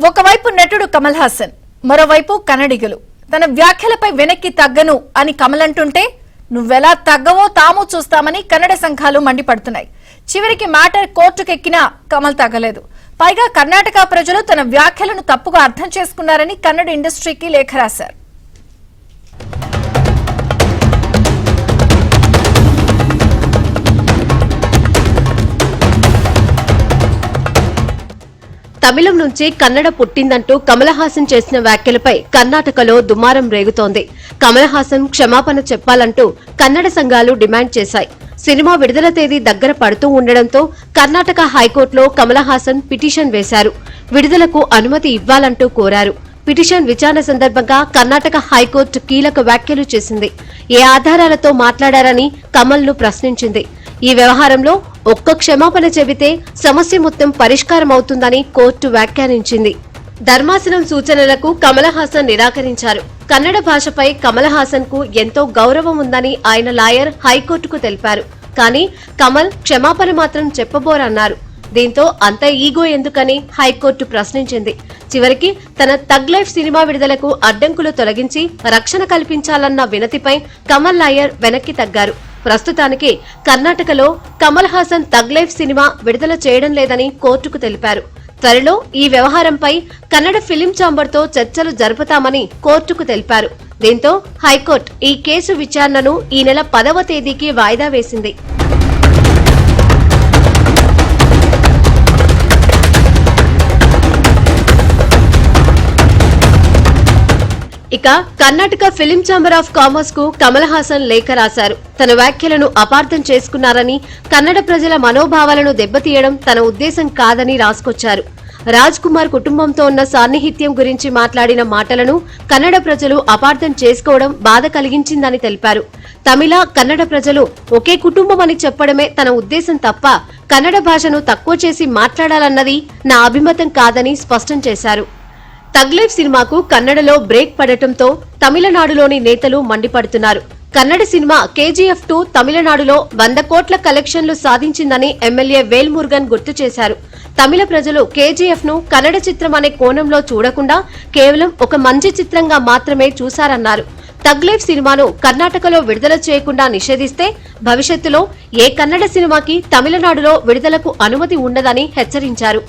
ఒకవైపు నటుడు కమల్ హాసన్, మరోవైపు కన్నడిగులు. తన వ్యాఖ్యలపై వెనక్కి తగ్గను అని కమల్ అంటుంటే నువ్వెలా తగ్గవో తాము చూస్తామని కన్నడ సంఘాలు మండిపడుతున్నాయి. చివరికి మ్యాటర్ కోర్టుకెక్కినా కమల్ తగ్గలేదు. పైగా కర్ణాటక ప్రజలు తన వ్యాఖ్యలను తప్పుగా అర్థం చేసుకున్నారని కన్నడ ఇండస్ట్రీకి లేఖ రాశారు. తమిళం నుంచి కన్నడ పుట్టిందంటూ కమల్ హాసన్ చేసిన వ్యాఖ్యలపై కర్ణాటకలో దుమారం రేగుతోంది. కమల్ హాసన్ క్షమాపణ చెప్పాలంటూ కన్నడ సంఘాలు డిమాండ్ చేశాయి. సినిమా విడుదల తేదీ దగ్గర పడుతూ ఉండడంతో కర్ణాటక హైకోర్టులో కమల్ హాసన్ పిటిషన్ వేశారు. విడుదలకు అనుమతి ఇవ్వాలంటూ కోరారు. పిటిషన్ విచారణ సందర్భంగా కర్ణాటక హైకోర్టు కీలక వ్యాఖ్యలు చేసింది. ఏ ఆధారాలతో మాట్లాడారని కమల్ ను ప్రశ్నించింది. ఈ వ్యవహారంలో ఒక్క క్షమాపణ చెబితే సమస్య మొత్తం పరిష్కారం అవుతుందని కోర్టు వ్యాఖ్యానించింది. ధర్మాసనం సూచనలకు కమల్ హాసన్ నిరాకరించారు. కన్నడ భాషపై కమల్ హాసన్ కు ఎంతో గౌరవం ఉందని ఆయన లాయర్ హైకోర్టుకు తెలిపారు. కానీ కమల్ క్షమాపణ మాత్రం చెప్పబోరన్నారు. దీంతో అంత ఈగో ఎందుకని హైకోర్టు ప్రశ్నించింది. చివరికి తన థగ్ లైఫ్ సినిమా విడుదలకు అడ్డంకులు తొలగించి రక్షణ కల్పించాలన్న వినతిపై కమల్ లాయర్ వెనక్కి తగ్గారు. ప్రస్తుతానికి కర్ణాటకలో Kamal Haasan tug life cinema విడుదల చేయడం లేదని కోర్టుకు తెలిపారు. త్వరలో ఈ వ్యవహారంపై కన్నడ ఫిలిం ఛాంబర్తో చర్చలు జరుపుతామని కోర్టుకు తెలిపారు. దీంతో హైకోర్టు ఈ కేసు విచారణను ఈ నెల 10వ తేదీకి వాయిదా వేసింది. ఇక Karnataka film chamber of commerce కు కమల్ హాసన్ లేఖ రాశారు. తన వ్యాఖ్యలను అపార్థం చేసుకున్నారని, కన్నడ ప్రజల మనోభావాలను దెబ్బతీయడం తన ఉద్దేశం కాదని రాసుకొచ్చారు. రాజ్ కుమార్ కుటుంబంతో ఉన్న సాన్నిహిత్యం గురించి మాట్లాడిన మాటలను కన్నడ ప్రజలు అపార్థం చేసుకోవడం బాధ కలిగించిందని తెలిపారు. తమిళ, కన్నడ ప్రజలు ఒకే కుటుంబమని చెప్పడమే తన ఉద్దేశం తప్ప కన్నడ భాషను తక్కువ చేసి మాట్లాడాలన్నది నా అభిమతం కాదని స్పష్టం చేశారు. థగ్ లైఫ్ సినిమాకు కన్నడలో బ్రేక్ పడటంతో తమిళనాడులోని నేతలు మండిపడుతున్నారు. కన్నడ సినిమా కేజీఎఫ్ 2 తమిళనాడులో 100 కోట్ల కలెక్షన్లు సాధించిందని ఎమ్మెల్యే వేల్మురుగన్ గుర్తు చేశారు. తమిళ ప్రజలు కేజీఎఫ్ ను కన్నడ చిత్రం అనే కోణంలో చూడకుండా కేవలం ఒక మంచి చిత్రంగా మాత్రమే చూశారన్నారు. థగ్ లైఫ్ సినిమాను కర్ణాటకలో విడుదల చేయకుండా నిషేధిస్తే భవిష్యత్తులో ఏ కన్నడ సినిమాకి తమిళనాడులో విడుదలకు అనుమతి ఉండదని హెచ్చరించారు.